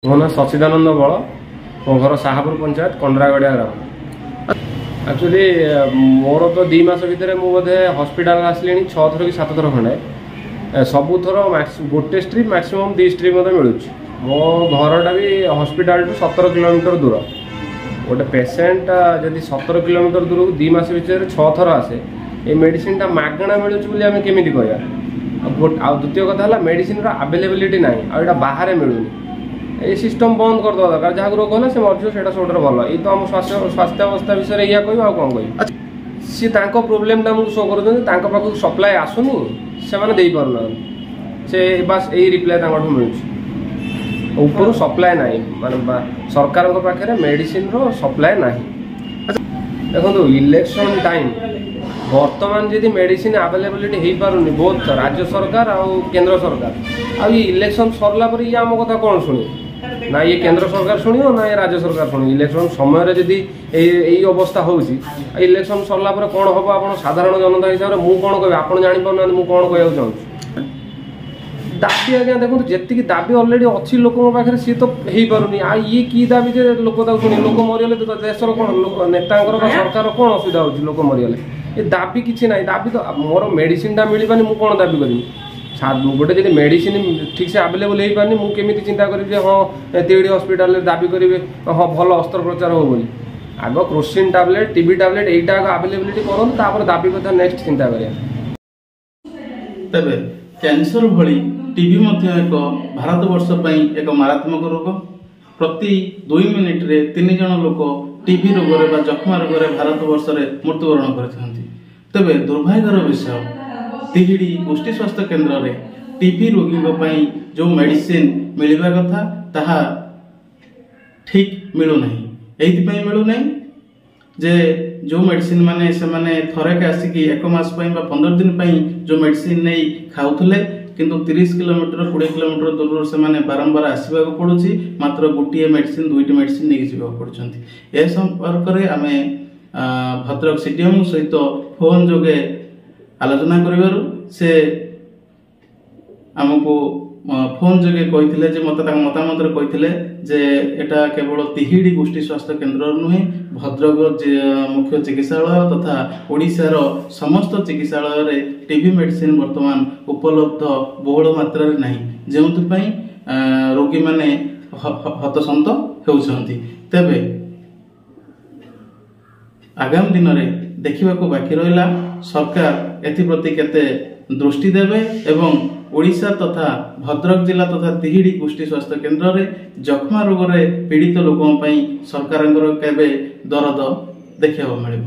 मो ना सचिदानंद बल मो घर साहापुर पंचायत कंडरागड़िया ग्राम। एक्चुअली मोर तो 2 मास भितर मुझे हॉस्पिटल आसली 6 थर कि 7 थर खंडे सबू थर गोटे स्ट्रीप मैक्सिमम 2 स्ट्रीप मत मिलूँ। मो घरटा भी हॉस्पिटल टू 17 किलोमीटर दूर। गोटे पेसेंट जदि 17 किलोमीटर दूर को 2 मास भितर 6 थर आसे ये मेडिसिन टा मागणा मिलूँ आम केमी कह। द्वितीय कथा मेडिसिन अवेलेबिलिटी ना आटा बाहर मिलूनी ये सिस्टम बंद कर दवा दरकार। जहाँ रोग है से मरज से सबुठ भल। ये तो आम स्वास्थ्य अवस्था विषय या कह कौन कह सी प्रोब्लेम आमको शो कर सप्लाय आसुनी से दे पारना से बास यही रिप्लाय मिलूँ ऊपर सप्लाय ना माने सरकार पाखे मेडिसिन रो सप्लाय ना। देखो इलेक्शन टाइम बर्तमान जदि मेडिसिन अवेलेबिलिटी हो पारुनी बहुत राज्य सरकार और केंद्र सरकार आ इलेक्शन सरला पर ये आम कथा कौन शुणी ना ये केंद्र सरकार शुणियो ना ये राज्य सरकार शुणी। इलेक्शन समय जदि यही अवस्था होउची इलेक्शन सरला पर कौन हम आप साधारण जनता हिसाब से मुझे कौन कह आप जापर मुझे कौन कह चाहूँ दाबी आज्ञा देखो जी दाबी अलरेडी अच्छी लोक पाखे सी तो हो पारुनी आ ये की दाबी जे लोक शुणी लोक मरीगले तो देशर कौन नेता सरकार कौन असुविधा हो लोक मरीगले ये दाबी किसी ना। दाबी तो मोर मेडिसिन टा मिल पानी मुझे कौन दाबी करी गोटे जब मेडिसिन ठीक से आवेलेबल हो पानी मुझे केमी चिंता करी हाँ तिहिड़ी हॉस्पिटल दाबी करी हाँ भल अस्त्रोपचार हो बोली आग क्रोसिन टैबलेट टीबी टैबलेट यहीटा आग आवेलेबिलिटी करूँ दाबी कथा नेक्स्ट चिंता करिया। तबे कैंसर भली टीबी मध्य एक भारत वर्ष एक मारात्मक रोग। प्रति 2 मिनिट रे 3 जन लोक टीबी रोग जख्मा रोग भारत वर्ष में मृत्युवरण करते। तबे दुर्भाग्यर विषय तिहिड़ी गोष्ठी स्वास्थ्य केन्द्र में टीबी रोगी जो मेडिसिन मिलवा कथा ताहा ठीक मिलूना। यही मिलूना जे जो मेडिसिन माने से माने थरक आसिक 1 मास 15 दिन जो मेडिसिन नहीं खाऊले किंतु 30 किलोमीटर 20 किलोमीटर दूर से माने बारंबार आसवा पड़ुछि मात्र गोटे मेडिसिन 2टी मेडिसिन नहीं जावाक पड़ुछंती। ए संपर्क में आमे भद्रक सीडीएम सहित फोन जोगे आलोचना करिवारु से आमको फोन जोगे कहिथिले जे मतामत कहिथिले जे एटा केवल तिहिड़ी गोष्ठी स्वास्थ्य केन्द्र नुहे भद्रक मुख्य चिकित्सालय तथा ओडिशार समस्त चिकित्सालय रे टीबी मेडिसिन वर्तमान उपलब्ध बहुल मात्रा रे नाही जेउथपई रोगी माने हतसंत हेउछंती। तबे आगामी दिन में देखा बाकी रहा सरकार एप्रति केते दृष्टि देवे एवं ओडिशा तथा भद्रक जिला तथा तिहिड़ी गोष्ठी स्वास्थ्य केन्द्र में जख्मा रोग पीड़ित लोकों सरकार केवे दरद देखा मिले।